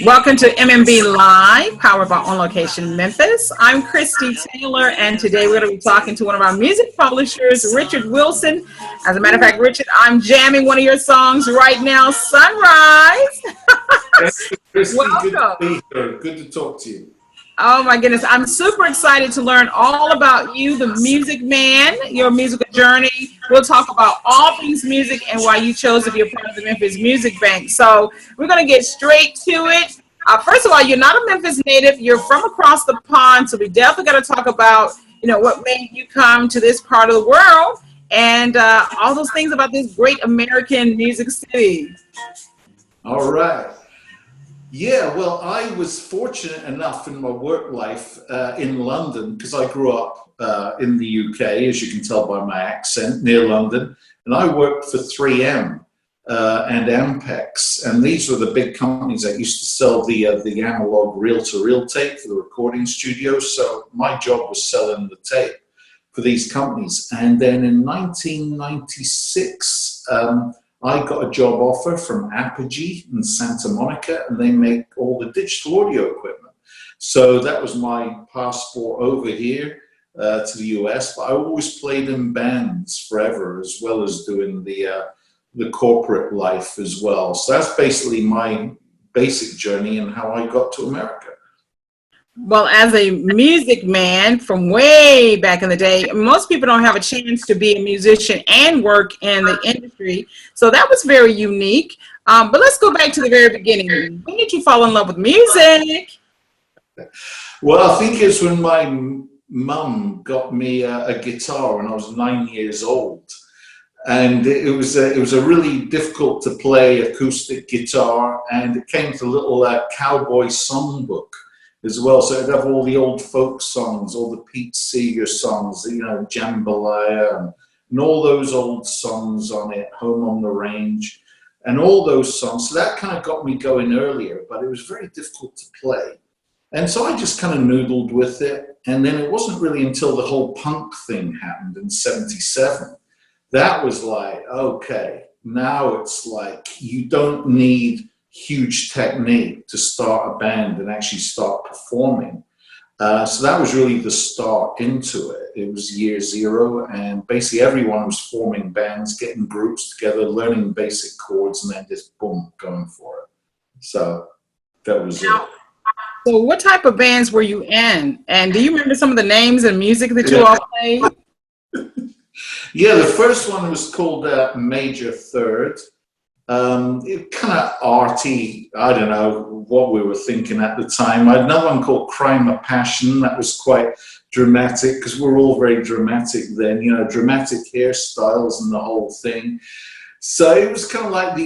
Welcome to MMB Live, powered by On Location Memphis. I'm Christy Taylor, and today we're going to be talking to one of our music publishers, Richard Wilson. As a matter of fact, Richard, I'm jamming one of your songs right now, Sunrise. Thank you, Christy. Good to Welcome. be here. Good to talk to you. Oh my goodness, I'm super excited to learn all about you, the music man, your musical journey. We'll talk about all things music and why you chose to be a part of the Memphis Music Bank. So we're going to get straight to it. First of all, you're not a Memphis native. You're from across the pond. So we definitely got to talk about, what made you come to this part of the world and all those things about this great American music city. All right. Yeah, well, I was fortunate enough in my work life in London, because I grew up in the UK, as you can tell by my accent, near London, and I worked for 3M and Ampex, and these were the big companies that used to sell the analog reel-to-reel tape for the recording studios. So my job was selling the tape for these companies. And then in 1996, I got a job offer from Apogee in Santa Monica, and they make all the digital audio equipment. So that was my passport over here to the US. But I always played in bands forever, as well as doing the corporate life as well. So that's basically my basic journey and how I got to America. Well, as a music man from way back in the day, most people don't have a chance to be a musician and work in the industry. So that was very unique. But let's go back to the very beginning. When did you fall in love with music? Well, I think it's when my mum got me a guitar when I was 9 years old. And it was a really difficult to play acoustic guitar, and it came with a little cowboy songbook as well. So it'd have all the old folk songs, all the Pete Seeger songs, Jambalaya, and all those old songs on it, Home on the Range, and all those songs. So that kind of got me going earlier, but it was very difficult to play. And so I just kind of noodled with it. And then it wasn't really until the whole punk thing happened in '77. That was like, okay, now it's like you don't need huge technique to start a band and actually start performing. So that was really the start into it. It was year zero, and basically everyone was forming bands, getting groups together, learning basic chords, and then just boom, going for it. So that was it. So what type of bands were you in? And do you remember some of the names and music that you all played? Yeah, the first one was called Major Third. It kind of arty, I don't know what we were thinking at the time. I had another one called Crime of Passion. That was quite dramatic, because we were all very dramatic then, dramatic hairstyles and the whole thing. So it was kind of like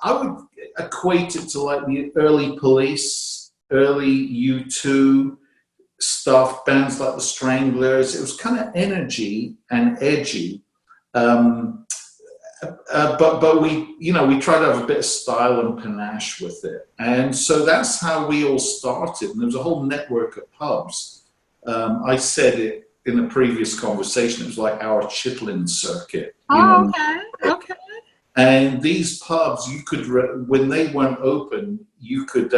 I would equate it to like the early Police, early U2 stuff, bands like the Stranglers. It was kind of energy and edgy. But we try to have a bit of style and panache with it. And so that's how we all started. And there was a whole network of pubs. I said it in a previous conversation, it was like our Chitlin circuit. Oh, okay. And these pubs, you could, when they weren't open, you could,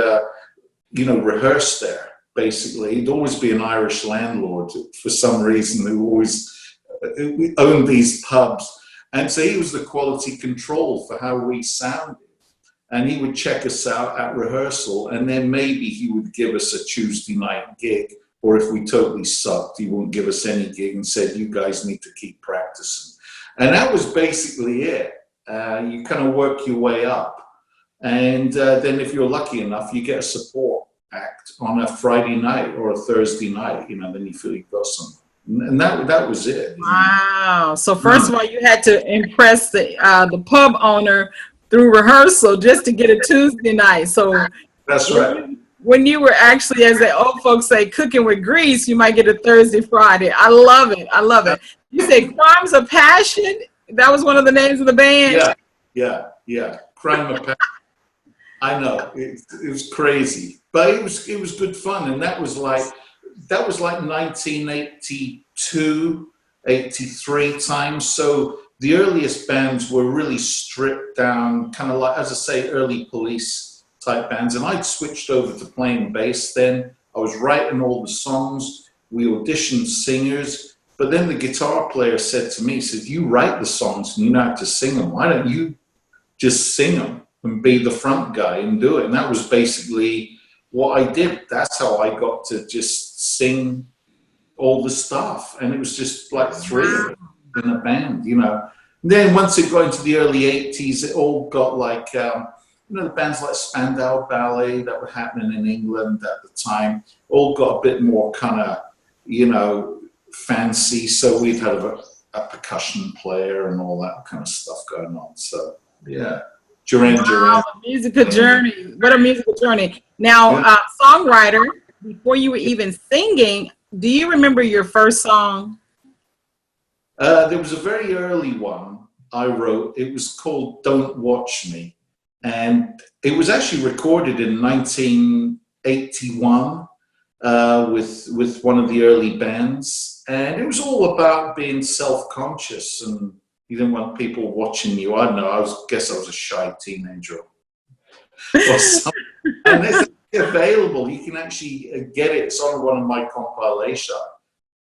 rehearse there, basically. It'd always be an Irish landlord, for some reason, who always owned these pubs. And so he was the quality control for how we sounded. And he would check us out at rehearsal, and then maybe he would give us a Tuesday night gig, or if we totally sucked, he wouldn't give us any gig and said, you guys need to keep practicing. And that was basically it. You kind of work your way up. And then if you're lucky enough, you get a support act on a Friday night or a Thursday night, then you feel you've got something. And that was it. Wow. So first of all, you had to impress the pub owner through rehearsal just to get a Tuesday night. So that's right. When you were actually, as the old folks say, cooking with grease, you might get a Thursday, Friday. I love it. You say Crimes of Passion? That was one of the names of the band? Yeah. Crime of Passion. I know. It was crazy. But it was good fun. And that was like 1982, 83 times. So the earliest bands were really stripped down, kind of like, as I say, early Police type bands, and I'd switched over to playing bass then. I was writing all the songs. We auditioned singers, but then the guitar player said to me, he said, you write the songs and you know how to sing them. Why don't you just sing them and be the front guy and do it? And that was basically what I did. That's how I got to just sing all the stuff. And it was just like three of it in a band, you know. And then once it got into the early 80s, it all got like, you know, the bands like Spandau Ballet that were happening in England at the time, all got a bit more kind of, you know, fancy. So we'd had a percussion player and all that kind of stuff going on. So, yeah. Duran Duran. Wow, a musical journey. What a musical journey. Now, Yeah. Songwriter, before you were even singing, do you remember your first song? There was a very early one I wrote. It was called Don't Watch Me. And it was actually recorded in 1981 with one of the early bands. And it was all about being self-conscious, and you didn't want people watching you. I don't know, guess I was a shy teenager or something. And it's available. You can actually get it. It's on one of my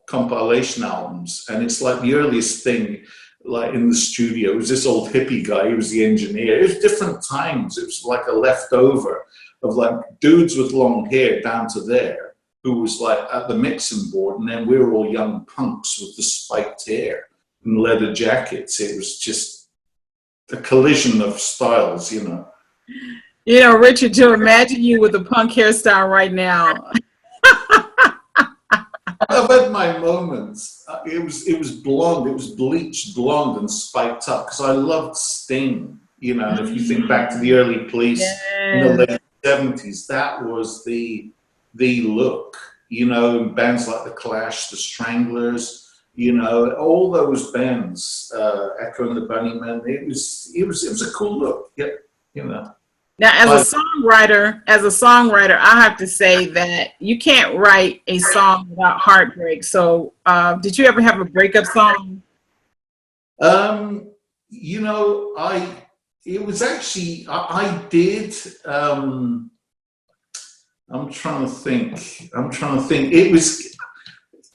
compilation albums, and it's like the earliest thing, like in the studio. It was this old hippie guy who was the engineer. It was different times. It was like a leftover of like dudes with long hair down to there who was like at the mixing board, and then we were all young punks with the spiked hair and leather jackets. It was just a collision of styles, you know. You know, Richard, to imagine you with a punk hairstyle right now. I've had my moments. It was blonde. It was bleached blonde and spiked up because I loved Sting. You know, and if you think back to the early Police in the late 70s, that was the look. You know, and bands like the Clash, the Stranglers. You know, all those bands, Echo and the Bunnymen. It was a cool look. Yeah, you know. Now, as a songwriter, I have to say that you can't write a song without heartbreak. So, did you ever have a breakup song? You know, I did. I'm trying to think.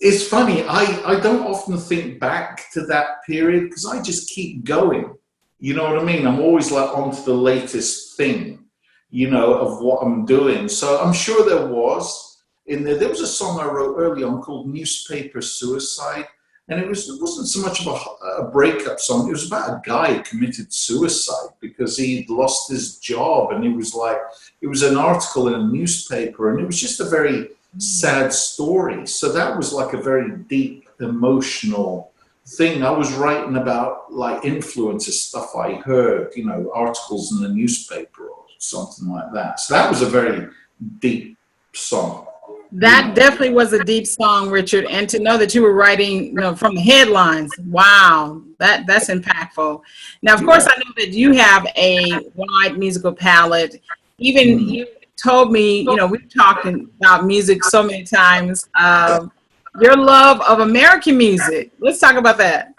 It's funny. I don't often think back to that period because I just keep going. You know what I mean? I'm always like on to the latest thing, you know, of what I'm doing. So I'm sure there was a song I wrote early on called Newspaper Suicide. And it wasn't so much of a breakup song. It was about a guy who committed suicide because he'd lost his job. And it was an article in a newspaper, and it was just a very sad story. So that was like a very deep, emotional thing. I was writing about like influences, stuff I heard, you know, articles in the newspaper or something like that. So that was a very deep song. That definitely was a deep song, Richard. And to know that you were writing, you know, from the headlines, wow, that's impactful. Now, of course, I know that you have a wide musical palette. Even you told me, you know, we've talked about music so many times. Your love of American music. Let's talk about that.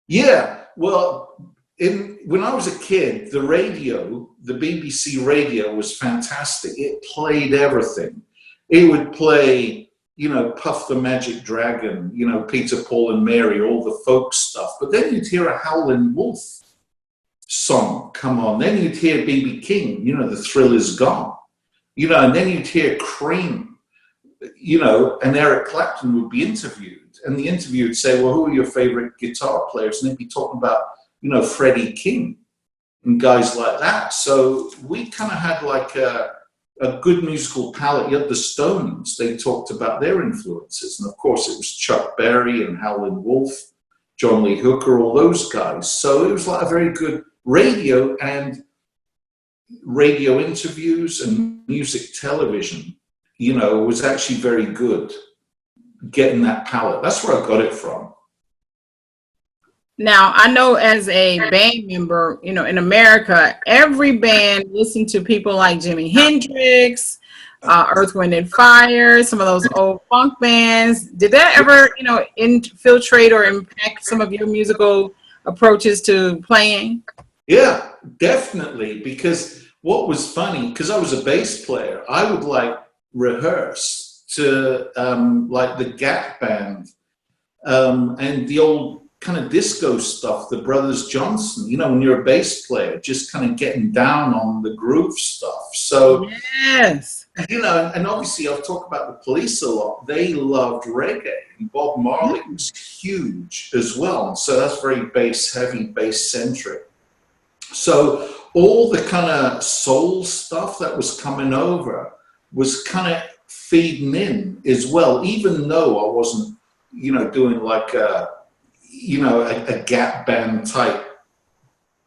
Yeah, well, when I was a kid, the radio, the BBC radio was fantastic. It played everything. It would play, you know, Puff the Magic Dragon, you know, Peter, Paul and Mary, all the folk stuff. But then you'd hear a Howlin' Wolf song come on. Then you'd hear B.B. King, you know, The Thrill Is Gone. You know, and then you'd hear Cream, you know, and Eric Clapton would be interviewed. And the interview would say, well, who are your favorite guitar players? And they'd be talking about, you know, Freddie King and guys like that. So we kind of had like a good musical palette. You had the Stones. They talked about their influences. And of course, it was Chuck Berry and Howlin' Wolf, John Lee Hooker, all those guys. So it was like a very good radio and radio interviews and music television, you know, was actually very good getting that palette. That's where I got it from. Now, I know as a band member, you know, in America, every band listened to people like Jimi Hendrix, Earth, Wind and Fire, some of those old funk bands. Did that ever, you know, infiltrate or impact some of your musical approaches to playing? Yeah, definitely. Because what was funny, because I was a bass player, I would like rehearse to like the Gap Band and the old kind of disco stuff, the Brothers Johnson, you know, when you're a bass player, just kind of getting down on the groove stuff. So, Yes. you know, and obviously I've talked about the Police a lot. They loved reggae, and Bob Marley was huge as well. And so that's very bass heavy, bass centric. So all the kind of soul stuff that was coming over was kind of feeding in as well, even though I wasn't, you know, doing like a Gap Band type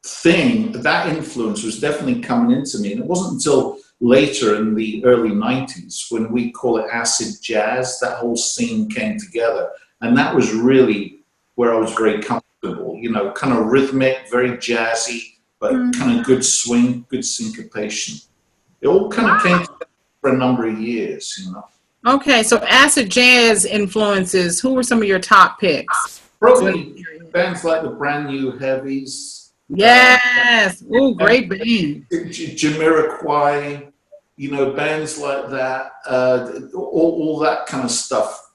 thing. That influence was definitely coming into me. And it wasn't until later in the early 90s when we call it acid jazz, that whole scene came together. And that was really where I was very comfortable, you know, kind of rhythmic, very jazzy, but kind of good swing, good syncopation. It all kind of came together for a number of years, you know. Okay, so acid jazz influences, who were some of your top picks? Probably bands like the Brand New Heavies. Yes. Ooh, great band. Jamiroquai, you know, bands like that. All that kind of stuff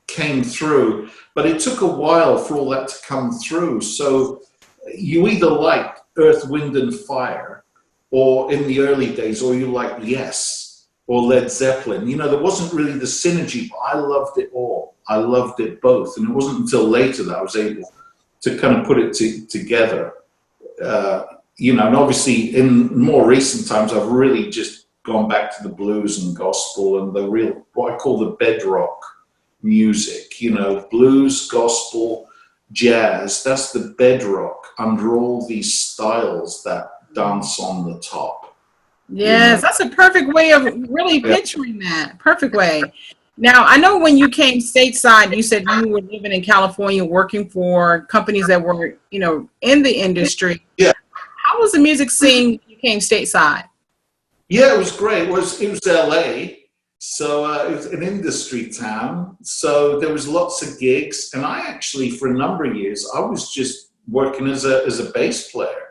came through. But it took a while for all that to come through. So you either liked Earth, Wind and Fire, or in the early days, or you liked Yes, or Led Zeppelin. You know, there wasn't really the synergy, but I loved it all. I loved it both. And it wasn't until later that I was able to kind of put it together. You know, and obviously in more recent times, I've really just gone back to the blues and gospel and the real, what I call the bedrock music, you know, blues, gospel, jazz. That's the bedrock under all these styles that dance on the top. Yes, that's a perfect way of really picturing that. Perfect way. Now, I know when you came stateside, you said you were living in California, working for companies that were, you know, in the industry. Yeah. How was the music scene when you came stateside? Yeah, it was great. It was LA. So it was an industry town. So there was lots of gigs. And I actually, for a number of years, I was just working as a bass player.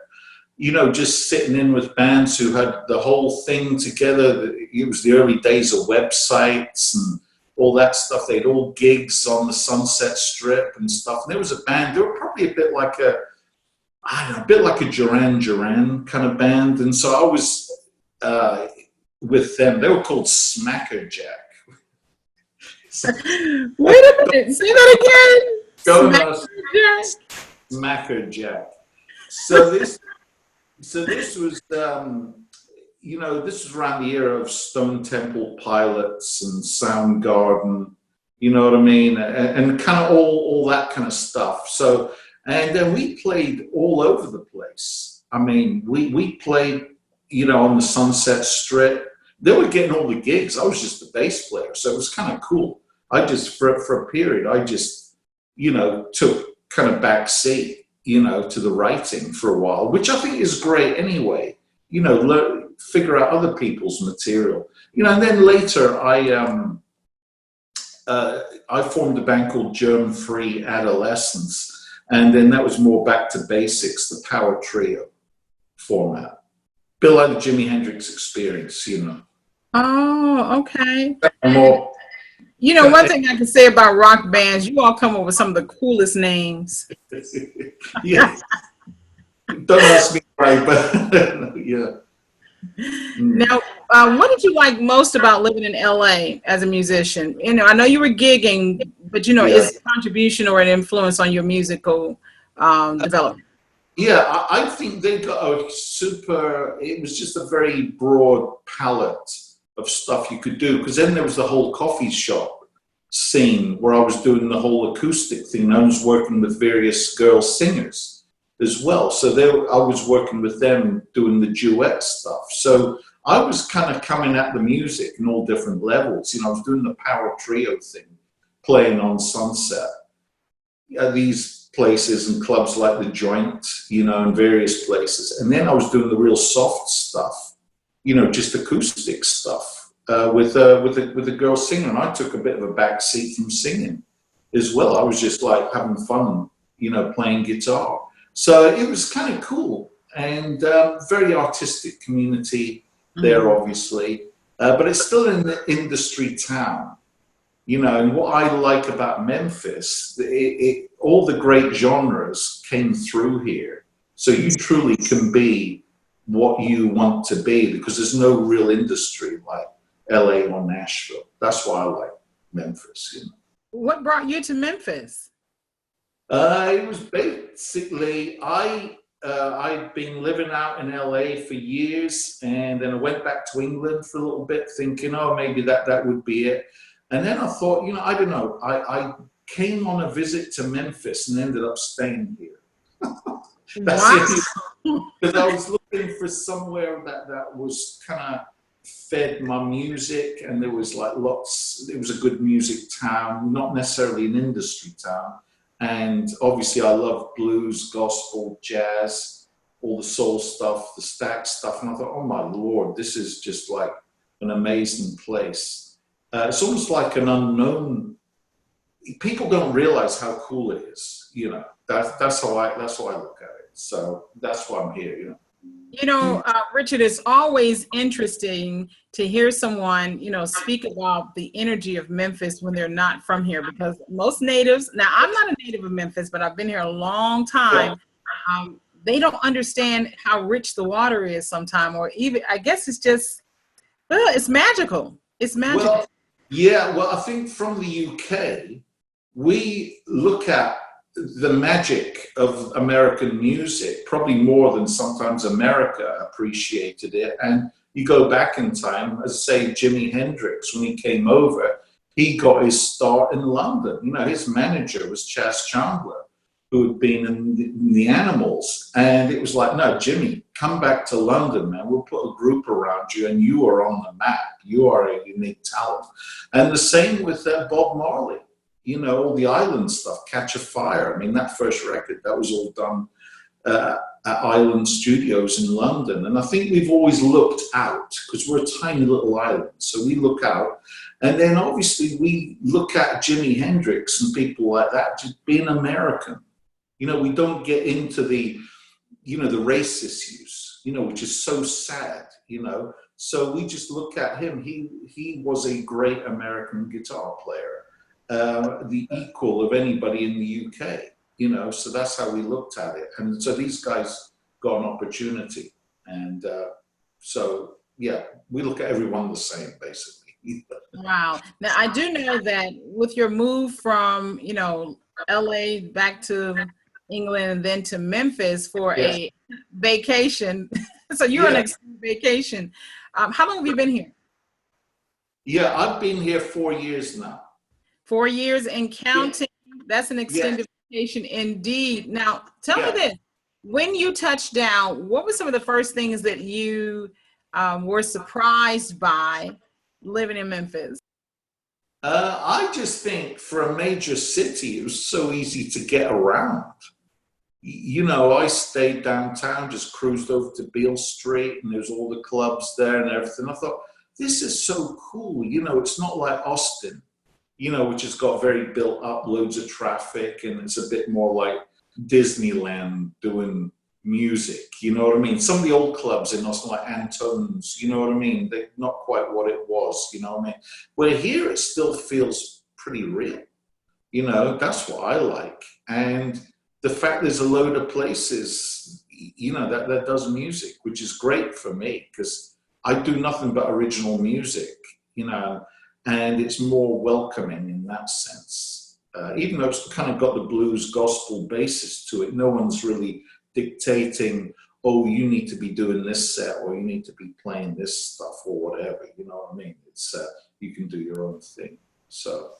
You know, just sitting in with bands who had the whole thing together. It was the early days of websites and all that stuff. They had all gigs on the Sunset Strip and stuff. And there was a band, they were probably a bit like a Duran Duran kind of band. And so I was with them. They were called Smacker Jack. Wait a minute, say that again. Smacker Jack. So this was, you know, this was around the era of Stone Temple Pilots and Soundgarden, you know what I mean? And kind of all that kind of stuff. So, and then we played all over the place. I mean, we played, you know, on the Sunset Strip. They were getting all the gigs. I was just a bass player. So it was kind of cool. I just, for a period, I just, you know, took kind of back seat, you know, to the writing for a while, which I think is great anyway. You know, figure out other people's material. You know, and then later I formed a band called Germ Free Adolescence, and then that was more back to basics, the power trio format. Bit like the Jimi Hendrix Experience, you know. Oh, okay. More, you know, one thing I can say about rock bands, you all come up with some of the coolest names. Yeah. Don't ask me why, but yeah. Now, what did you like most about living in LA as a musician? You know, I know you were gigging, but you know, is it a contribution or an influence on your musical development? Yeah, I think they got it was just a very broad palette of stuff you could do, because then there was the whole coffee shop scene where I was doing the whole acoustic thing. I was working with various girl singers as well. So I was working with them doing the duet stuff. So I was kind of coming at the music in all different levels. You know, I was doing the power trio thing, playing on Sunset. These places and clubs like the Joint, you know, in various places. And then I was doing the real soft stuff, you know, just acoustic stuff with a girl singer. And I took a bit of a back seat from singing as well. I was just like having fun, you know, playing guitar. So it was kind of cool. and very artistic community there, obviously, but it's still an industry town. You know, and what I like about Memphis, all the great genres came through here. So you truly can be what you want to be because there's no real industry like LA or Nashville. That's why I like Memphis, you know. What brought you to Memphis? It was basically, I'd been living out in LA for years, and then I went back to England for a little bit thinking, oh, maybe that would be it. And then I thought, you know, I don't know, I came on a visit to Memphis and ended up staying here. That's Wow. because I was looking for somewhere that was kind of fed my music, and there was like it was a good music town, not necessarily an industry town. And obviously I love blues, gospel, jazz, all the soul stuff, the stack stuff. And I thought, oh my Lord, this is just like an amazing place. It's almost like an unknown. People don't realize how cool it is. You know, that's how I look at it. So that's why I'm here. You know. You know, Richard, it's always interesting to hear someone, you know, speak about the energy of Memphis when they're not from here, because most natives, now I'm not a native of Memphis, but I've been here a long time. They don't understand how rich the water is sometimes, or even, I guess it's just, well, it's magical. It's magical. Well, yeah, well, I think from the UK, we look at the magic of American music, probably more than sometimes America appreciated it. And you go back in time, as say Jimi Hendrix, when he came over, he got his start in London. You know, his manager was Chas Chandler, who had been in the Animals. And it was like, no, Jimmy, come back to London, man. We'll put a group around you and you are on the map. You are a unique talent. And the same with Bob Marley. You know, all the island stuff, Catch a Fire. I mean, that first record, that was all done at Island Studios in London. And I think we've always looked out because we're a tiny little island. So we look out. And then obviously we look at Jimi Hendrix and people like that just being American. You know, we don't get into the, you know, the race issues, you know, which is so sad, you know. So we just look at him. He was a great American guitar player. The equal of anybody in the UK, you know, so that's how we looked at it. And so these guys got an opportunity. And so, yeah, we look at everyone the same, basically. Wow. Now, I do know that with your move from, you know, LA back to England and then to Memphis for a vacation. So you're on an extended vacation. How long have you been here? Yeah, I've been here 4 years now. 4 years and counting. That's an extended vacation indeed. Now, tell me this. When you touched down, what were some of the first things that you were surprised by living in Memphis? I just think for a major city, it was so easy to get around. You know, I stayed downtown, just cruised over to Beale Street, and there's all the clubs there and everything. I thought, this is so cool. You know, it's not like Austin, you know, which has got very built up, loads of traffic, and it's a bit more like Disneyland doing music, you know what I mean? Some of the old clubs in Austin, like Antone's, you know what I mean? They're not quite what it was, you know what I mean? Where here it still feels pretty real, you know, that's what I like. And the fact there's a load of places, you know, that does music, which is great for me, because I do nothing but original music, you know, and it's more welcoming in that sense. Even though it's kind of got the blues gospel basis to it, no one's really dictating, oh, you need to be doing this set or you need to be playing this stuff or whatever, you know what I mean? It's you can do your own thing. So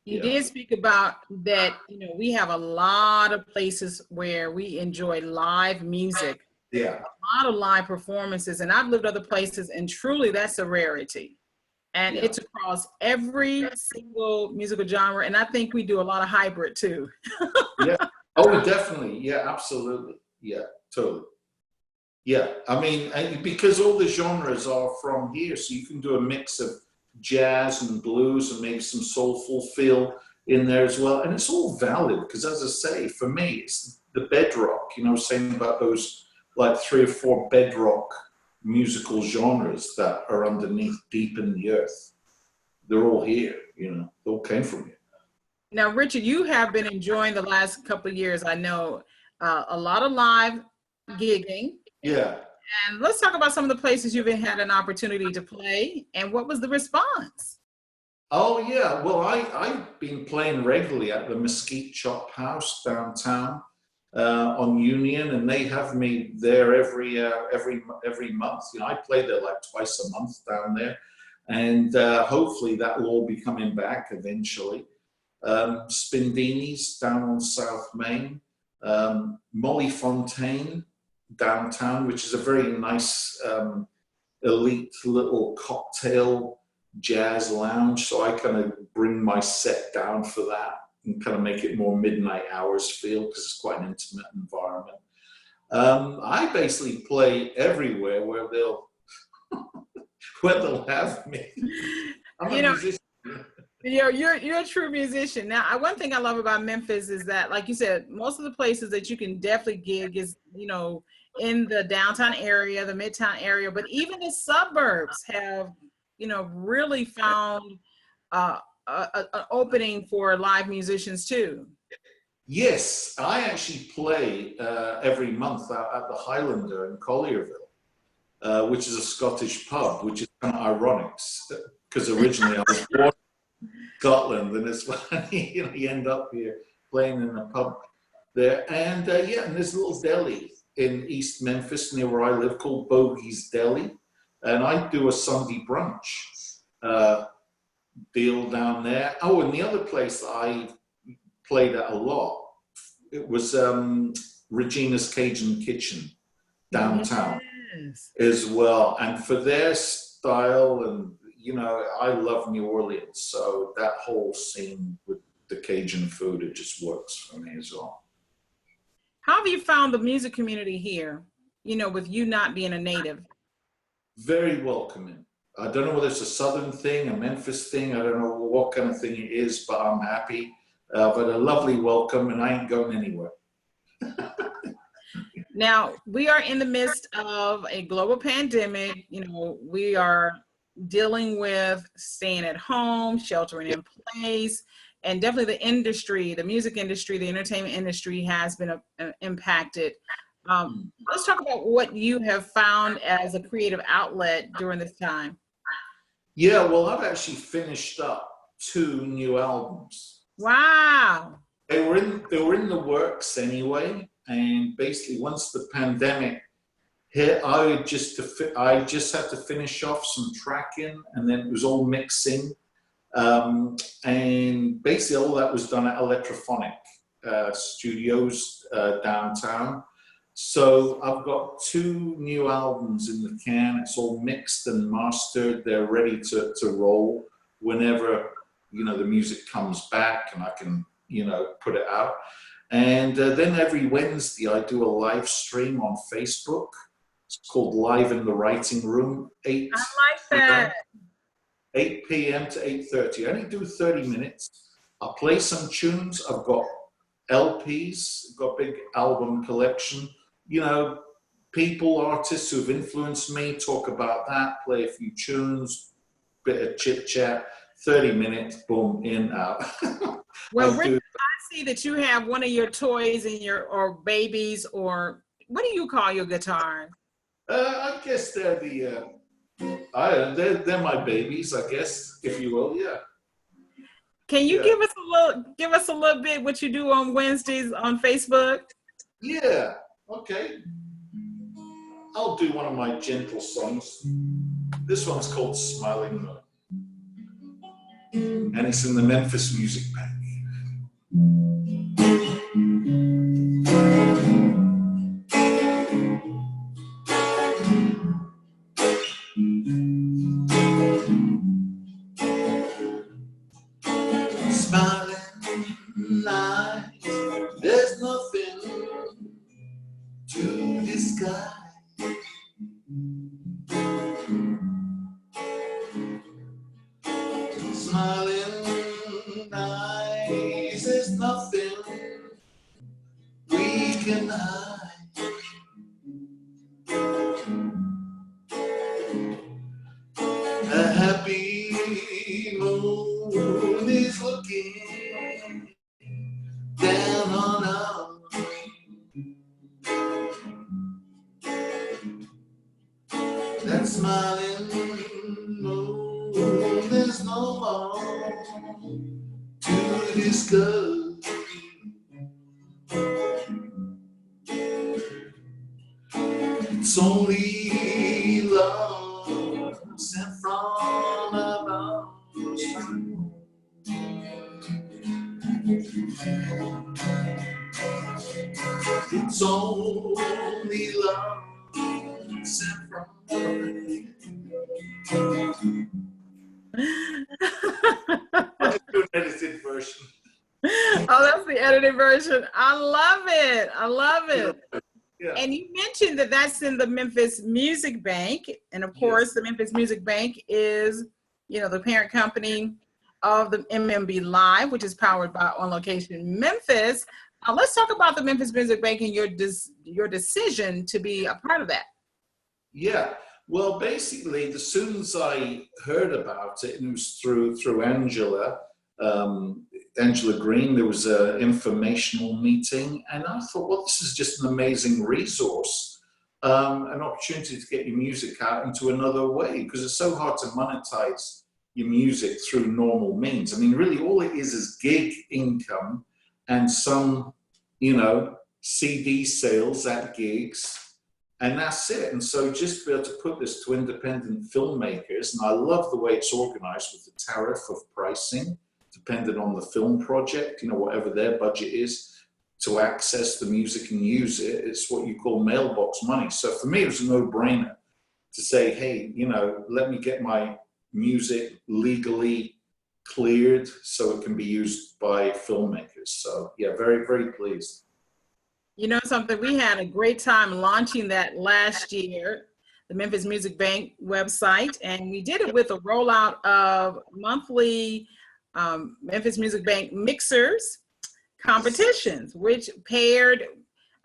you did speak about that, you know, we have a lot of places where we enjoy live music. Yeah. A lot of live performances, and I've lived other places, and truly that's a rarity. And it's across every single musical genre. And I think we do a lot of hybrid too. Yeah. Oh, definitely. Yeah, absolutely. Yeah, totally. Yeah. I mean, because all the genres are from here. So you can do a mix of jazz and blues and maybe some soulful feel in there as well. And it's all valid because, as I say, for me, it's the bedrock, you know, saying about those like 3 or 4 bedrock musical genres that are underneath, deep in the earth. They're all here, you know, they all came from here. Now, Richard, you have been enjoying the last couple of years, I know, a lot of live gigging. Yeah. And let's talk about some of the places you've had an opportunity to play and what was the response? Oh yeah, well I've been playing regularly at the Mesquite Chop House downtown on Union, and they have me there every month. You know, I play there like twice a month down there, and hopefully that will all be coming back eventually. Spindini's down on South Main, Molly Fontaine downtown, which is a very nice elite little cocktail jazz lounge. So I kind of bring my set down for that and kind of make it more midnight hours feel, because it's quite an intimate environment. I basically play everywhere where they'll where they'll have me. I'm a musician. You're a true musician. Now, one thing I love about Memphis is that, like you said, most of the places that you can definitely gig is, you know, in the downtown area, the midtown area, but even the suburbs have, you know, really found an opening for live musicians too. Yes, I actually play every month out at the Highlander in Collierville, which is a Scottish pub, which is kind of ironic because originally I was born in Scotland, and it's funny, you know, you end up here playing in a pub there. And yeah, and there's a little deli in East Memphis near where I live called Bogey's Deli, and I do a Sunday brunch deal down there. Oh, and the other place that I played at a lot, it was Regina's Cajun Kitchen downtown as well. And for their style, and you know, I love New Orleans, so that whole scene with the Cajun food, it just works for me as well. How have you found the music community here, you know, with you not being a native? Very welcoming. I don't know whether it's a Southern thing, a Memphis thing, I don't know what kind of thing it is, but I'm happy. But a lovely welcome, and I ain't going anywhere. Now, we are in the midst of a global pandemic. You know, we are dealing with staying at home, sheltering in place, and definitely the industry, the music industry, the entertainment industry has been impacted. Let's talk about what you have found as a creative outlet during this time. Yeah, well, I've actually finished up 2 new albums. Wow. They were in the works anyway, and basically once the pandemic hit, I just had to finish off some tracking, and then it was all mixing, and basically all that was done at Electrophonic Studios downtown. So I've got 2 new albums in the can. It's all mixed and mastered. They're ready to roll whenever, you know, the music comes back and I can, you know, put it out. And then every Wednesday I do a live stream on Facebook. It's called Live in the Writing Room. I like that. 8 p.m. to 8:30. I only do 30 minutes. I play some tunes. I've got LPs, I've got a big album collection. You know, people, artists who've influenced me, talk about that, play a few tunes, bit of chit chat, 30 minutes, boom, in, out. Well, Rick, I see that you have one of your toys in your, or babies, or what do you call your guitar? I guess they're they're my babies, I guess, if you will, yeah. Can you give us a little bit what you do on Wednesdays on Facebook? Yeah, okay. I'll do one of my gentle songs. This one's called Smiling Moon, and it's in the Memphis Music Bank. Smiling eyes, there's nothing to disguise. Smiling eyes, there's nothing we can hide. looking down on us. That smiling moon, there's no more to discuss. It's only love sent from above. It's only love sent from above. I'll just do an edited version. Oh, that's the edited version. I love it. I love it. Yeah. And you mentioned that that's in the Memphis Music Bank. And of course, the Memphis Music Bank is, you know, the parent company of the MMB Live, which is powered by On Location Memphis. Let's talk about the Memphis Music Bank and your decision to be a part of that. Yeah. Well, basically, as soon as I heard about it, and it was through Angela Green, there was an informational meeting, and I thought, well, this is just an amazing resource, an opportunity to get your music out into another way, because it's so hard to monetize your music through normal means. I mean, really, all it is gig income and some, you know, CD sales at gigs. And that's it. And so just to be able to put this to independent filmmakers, and I love the way it's organized with the tariff of pricing, depending on the film project, you know, whatever their budget is, to access the music and use it. It's what you call mailbox money. So for me, it was a no-brainer to say, hey, you know, let me get my music legally cleared so it can be used by filmmakers. So yeah, very, very pleased. You know something, we had a great time launching that last year, the Memphis Music Bank website, and we did it with a rollout of monthly Memphis Music Bank mixers competitions, which paired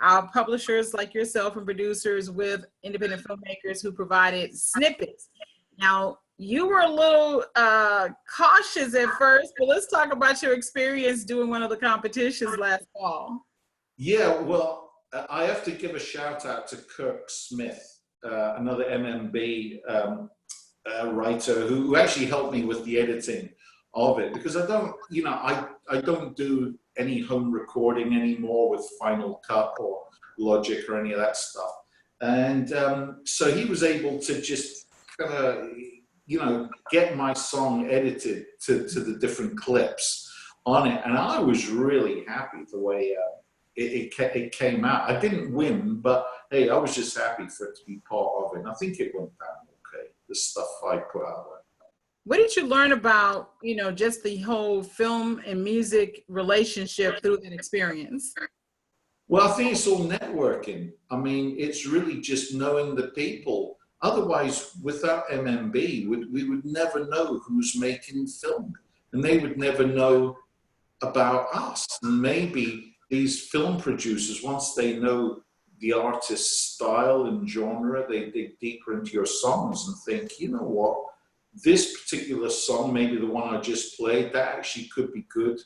our publishers like yourself and producers with independent filmmakers who provided snippets. Now, you were a little cautious at first, but let's talk about your experience doing one of the competitions last fall. Yeah, well, I have to give a shout out to Kirk Smith, another MMB writer who actually helped me with the editing of it, because I don't, you know, I don't do any home recording anymore with Final Cut or Logic or any of that stuff. And so he was able to just kind of, you know, get my song edited to the different clips on it. And I was really happy the way it came out. I didn't win, but hey, I was just happy for it to be part of it. And I think it went down okay, the stuff I put out there. What did you learn about, you know, just the whole film and music relationship through that experience? Well, I think it's all networking. I mean, it's really just knowing the people. Otherwise, without MMB, we would never know who's making film, and they would never know about us. And maybe these film producers, once they know the artist's style and genre, they dig deeper into your songs and think, you know what, this particular song, maybe the one I just played, that actually could be good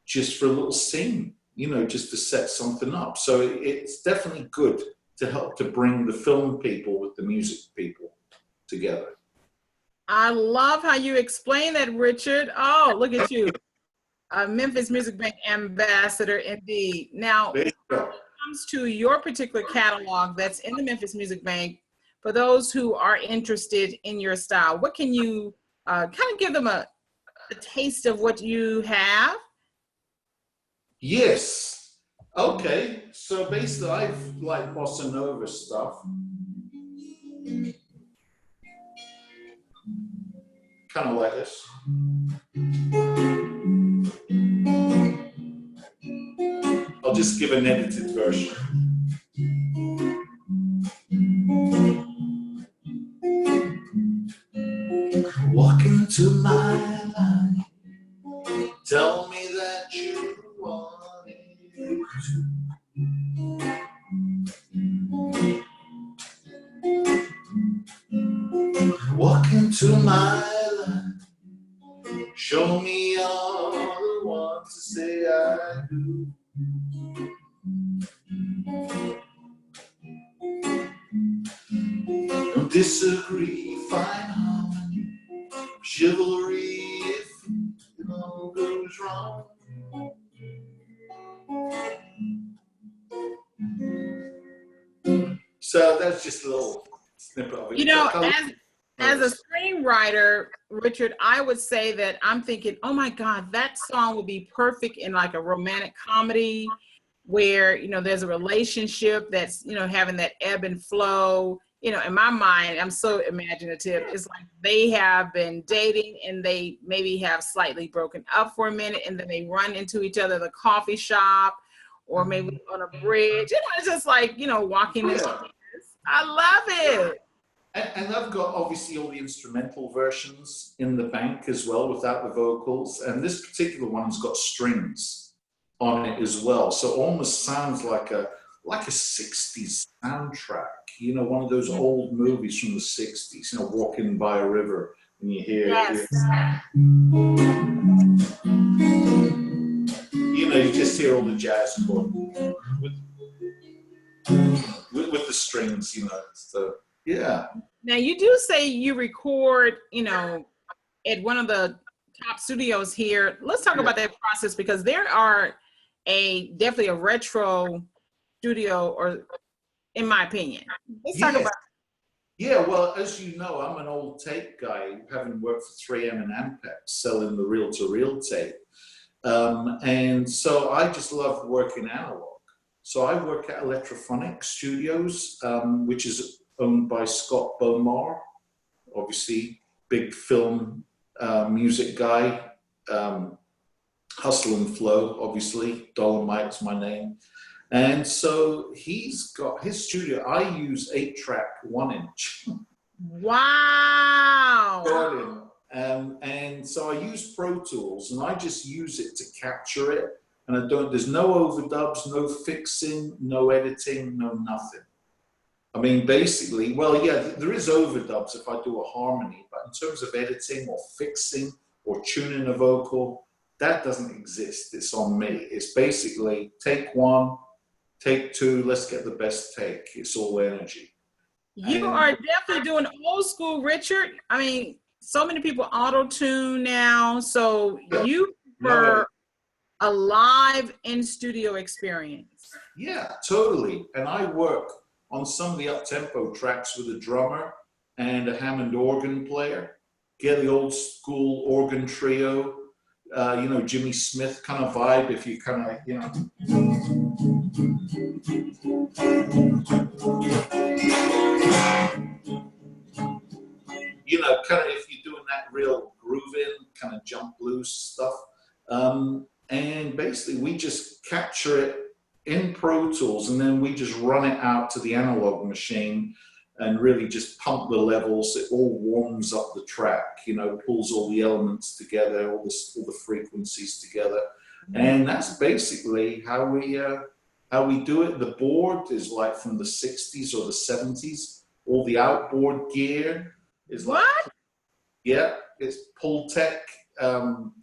just for a little scene, you know, just to set something up. So it's definitely good to help to bring the film people with the music people together. I love how you explain that, Richard. Oh, look at you. A Memphis Music Bank ambassador indeed. Now, when it comes to your particular catalog that's in the Memphis Music Bank, for those who are interested in your style, what can you kind of give them a taste of what you have? Yes. Okay. So basically, I've like bossa nova stuff. Kind of like this. I'll just give an edited version. Walk into my life, tell me that you want it to. Walk into my life, show me all the want to say I do. Don't disagree, fine harmony, chivalry if it all goes wrong. So that's just a little snippet of it. You know, as a screenwriter, Richard, I would say that I'm thinking, oh my God, that song would be perfect in like a romantic comedy where, you know, there's a relationship that's, you know, having that ebb and flow. You know, in my mind, I'm so imaginative. It's like they have been dating and they maybe have slightly broken up for a minute and then they run into each other at the coffee shop or maybe on a bridge. You know, it's just like, you know, walking into this. I love it. And I've got obviously all the instrumental versions in the bank as well without the vocals. And this particular one's got strings on it as well. So it almost sounds like a 60s soundtrack, you know, one of those old movies from the 60s, you know, walking by a river and you hear, yes. You know, you just hear all the jazz with the strings, you know, so yeah. Now you do say you record, you know, at one of the top studios here. Let's talk about that process because there are definitely a retro studio, or in my opinion. Let's talk about. Yeah, well, as you know, I'm an old tape guy, having worked for 3M and Ampex, selling the reel-to-reel tape. And so I just love working analog. So I work at Electrophonic Studios, which is owned by Scott Bomar, obviously big film music guy, Hustle and Flow, obviously, Dolomite's my name. And so he's got his studio. I use 8-track 1-inch. Wow. And so I use Pro Tools and I just use it to capture it. And there's no overdubs, no fixing, no editing, no nothing. I mean, basically, well, yeah, there is overdubs if I do a harmony, but in terms of editing or fixing or tuning a vocal, that doesn't exist. It's on me. It's basically take 1, take 2, let's get the best take. It's all energy. You are definitely doing old school, Richard. I mean, so many people auto-tune now. So you prefer a live in-studio experience. Yeah, totally. And I work on some of the up-tempo tracks with a drummer and a Hammond organ player. Get the old school organ trio, you know, Jimmy Smith kind of vibe if you kind of, you know. You know, kind of if you're doing that real grooving, kind of jump blues stuff. And basically we just capture it in Pro Tools and then we just run it out to the analog machine and really just pump the levels. It all warms up the track, you know, pulls all the elements together, all the frequencies together. And that's basically how we do it. The board is like from the 60s or the 70s. All the outboard gear is like, yeah, it's Pultec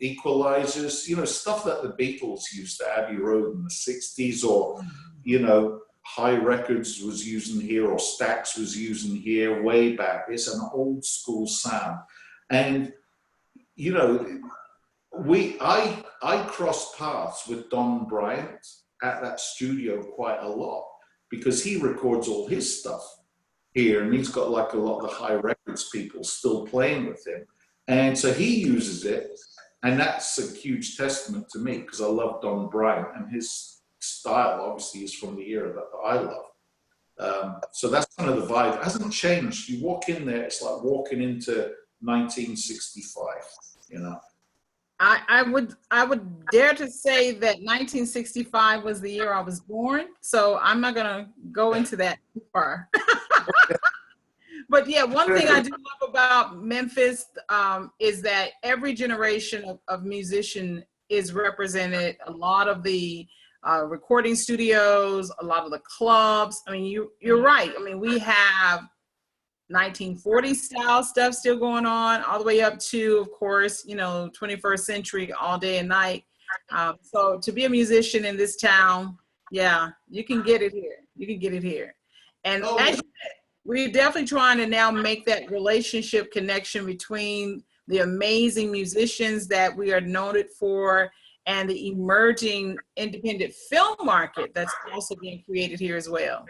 equalizers, you know, stuff that the Beatles used to Abbey Road in the 60s, or, you know, High Records was using here, or Stax was using here way back. It's an old school sound. And, you know, I crossed paths with Don Bryant at that studio quite a lot because he records all his stuff here and he's got like a lot of the High Records people still playing with him. And so he uses it, and that's a huge testament to me because I love Don Bryant and his style obviously is from the era that I love. So that's kind of the vibe. It hasn't changed. You walk in there, it's like walking into 1965, you know. I would dare to say that 1965 was the year I was born, so I'm not gonna go into that too far. But yeah, one thing I do love about Memphis is that every generation of musician is represented. A lot of the recording studios, a lot of the clubs. I mean, you're right. I mean, we have 1940s style stuff still going on, all the way up to, of course, you know, 21st century, all day and night. So to be a musician in this town, yeah, you can get it here. You can get it here. And Oh, as yeah. you said, we're definitely trying to now make that relationship connection between the amazing musicians that we are noted for and the emerging independent film market that's also being created here as well.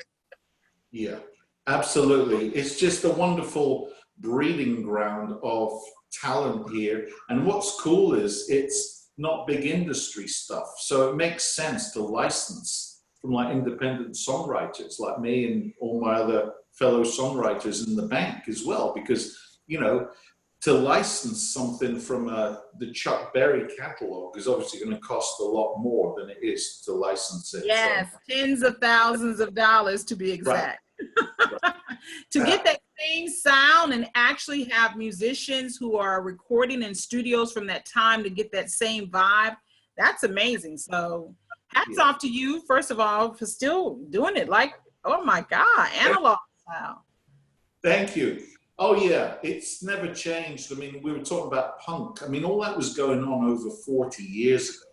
Yeah, absolutely. It's just a wonderful breeding ground of talent here. And what's cool is it's not big industry stuff. So it makes sense to license from like independent songwriters like me and all my other fellow songwriters in the bank as well. Because, you know, to license something from the Chuck Berry catalog is obviously going to cost a lot more than it is to license it. Yes, tens of thousands of dollars to be exact. Right. To get that same sound and actually have musicians who are recording in studios from that time to get that same vibe, that's amazing. So hats off to you, first of all, for still doing it like, oh my God, analog style. Thank you. Oh yeah, it's never changed. I mean, we were talking about punk. I mean, all that was going on over 40 years ago.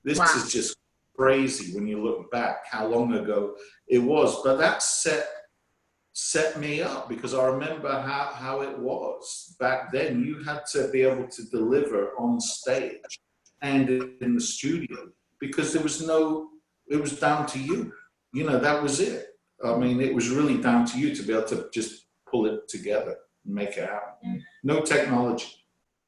This is just crazy when you look back how long ago it was. But that set me up because I remember how it was back then. You had to be able to deliver on stage and in the studio because it was down to you. You know, that was it. I mean, it was really down to you to be able to just pull it together and make it happen. No technology.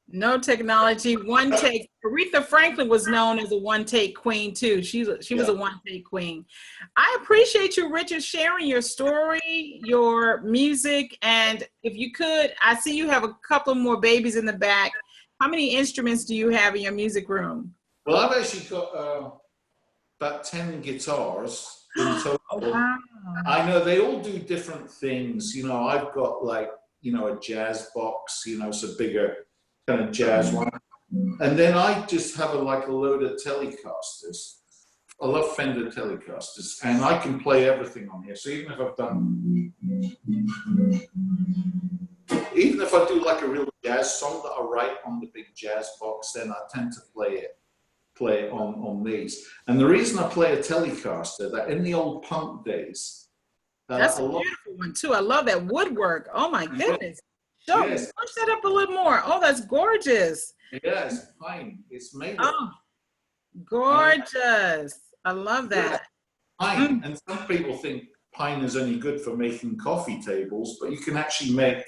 No technology, one take. Aretha Franklin was known as a one-take queen too. She was a one-take queen. I appreciate you, Richard, sharing your story, your music, and if you could, I see you have a couple more babies in the back. How many instruments do you have in your music room? Well, I've actually got about 10 guitars in total. Oh, wow. I know they all do different things. You know, I've got like, you know, a jazz box, you know, it's a bigger kind of jazz one. And then I just have like a load of Telecasters. I love Fender Telecasters, and I can play everything on here. So even if I do like a real jazz song that I write on the big jazz box, then I tend to play it on these. And the reason I play a Telecaster, that in the old punk days, that's a beautiful one too. I love that woodwork. Oh my goodness. So push that up a little more. Oh, that's gorgeous. Yeah, it's pine. It's made. Oh, gorgeous. I love that. Yeah, pine. And some people think pine is only good for making coffee tables, but you can actually make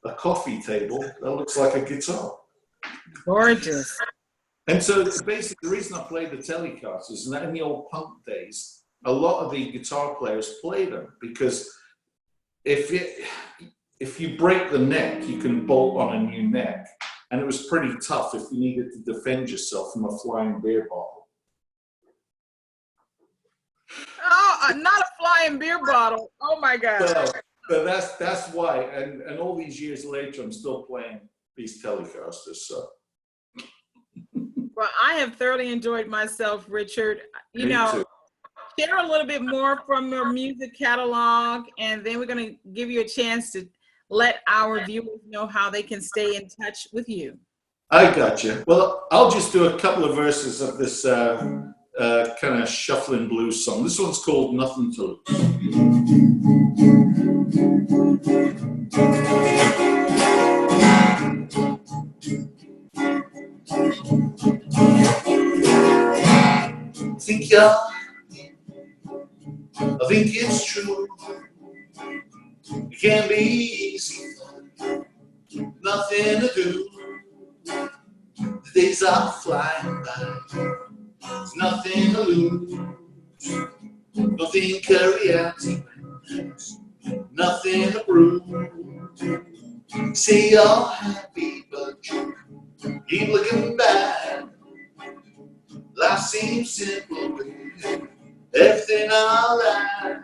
a coffee table that looks like a guitar. Gorgeous. And so basically the reason I play the Telecasters is that in the old punk days, a lot of the guitar players play them because if you break the neck, you can bolt on a new neck. And it was pretty tough if you needed to defend yourself from a flying beer bottle. Oh, not a flying beer bottle. Oh my God. So that's why. And all these years later, I'm still playing these Telecasters. So. Well, I have thoroughly enjoyed myself, Richard. You Me know, too. Share a little bit more from your music catalog, and then we're going to give you a chance to let our viewers know how they can stay in touch with you. I got you. Well, I'll just do a couple of verses of this kind of shuffling blues song. This one's called Nothing to I think it's true. It can be easy. Nothing to do. The days are flying by. There's nothing to lose. Nothing carry out. Nothing to prove. Say you're happy, but you keep looking back. Life seems simple, everything alright.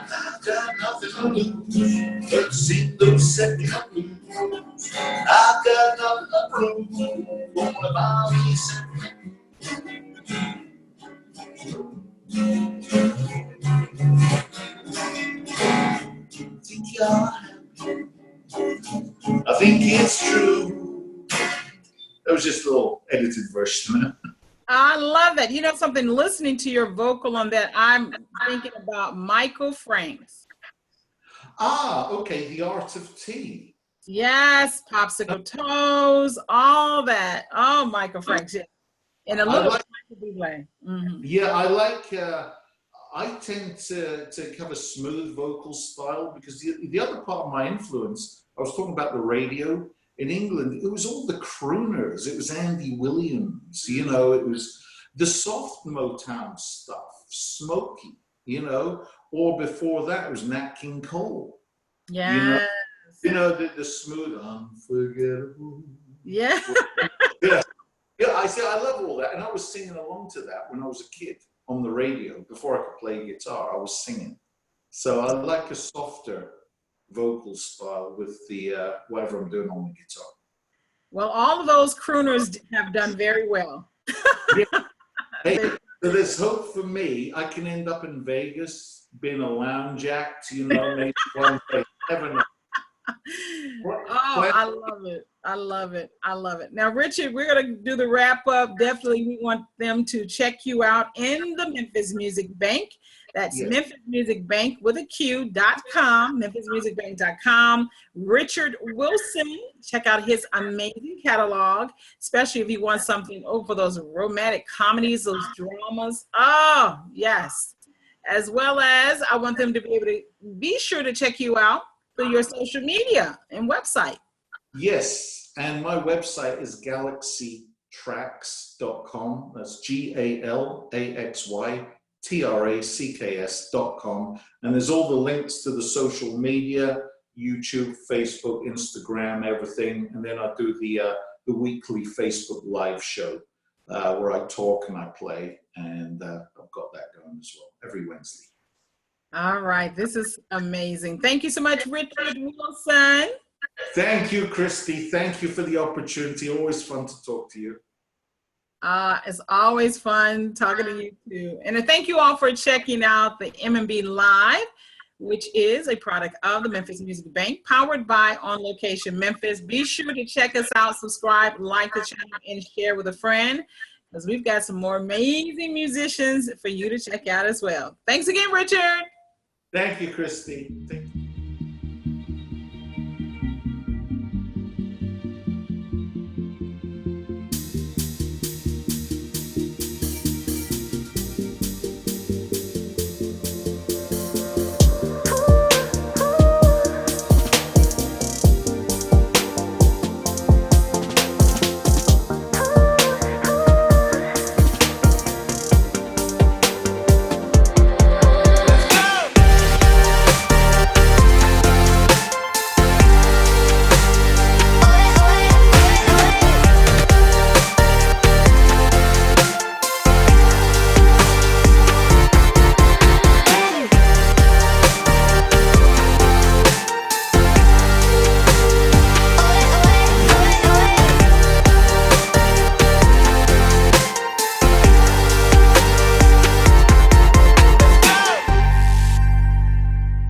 I've got nothing to lose, but sing those second blues. I've got nothing to prove, won't about me second. are happy. I think it's true. That was just a little edited version. I love that. You know something, listening to your vocal on that, I'm thinking about Michael Franks. Ah, okay, The Art of Tea. Yes, Popsicle Toes, all that. Oh, Michael Franks, yeah. And a little Michael Bublé. Mm-hmm. Yeah, I like, I tend to have a smooth vocal style because the other part of my influence, I was talking about the radio in England, it was all the crooners. It was Andy Williams, you know, it was the soft Motown stuff, Smokey, you know, or before that it was Nat King Cole. Yeah. You know, the smooth, unforgettable. Yeah. Yeah. Yeah, I love all that. And I was singing along to that when I was a kid on the radio. Before I could play guitar, I was singing. So I like a softer vocal style with the whatever I'm doing on the guitar. Well, all of those crooners have done very well. Yeah. Hey, so there's hope for me. I can end up in Vegas being a lounge act, you know, maybe one day. Never know. Oh, I love it. I love it. I love it. Now, Richard, we're going to do the wrap up. Definitely, we want them to check you out in the Memphis Music Bank. That's Memphis Music Bank with a Q.com, memphismusicbank.com. Richard Wilson, check out his amazing catalog, especially if you want something for those romantic comedies, those dramas. Oh, yes. As well as I want them to be able to be sure to check you out through your social media and website. Yes, and my website is galaxytracks.com. That's GALAXYTRACKS.com. And there's all the links to the social media, YouTube, Facebook, Instagram, everything. And then I do the weekly Facebook live show where I talk and I play. And I've got that going as well every Wednesday. All right. This is amazing. Thank you so much, Richard Wilson. Thank you, Christy. Thank you for the opportunity. Always fun to talk to you. It's always fun talking to you too. And thank you all for checking out the MMB Live, which is a product of the Memphis Music Bank, powered by On Location Memphis. Be sure to check us out, subscribe, like the channel, and share with a friend, because we've got some more amazing musicians for you to check out as well. Thanks again, Richard. Thank you, Christy. Thank you.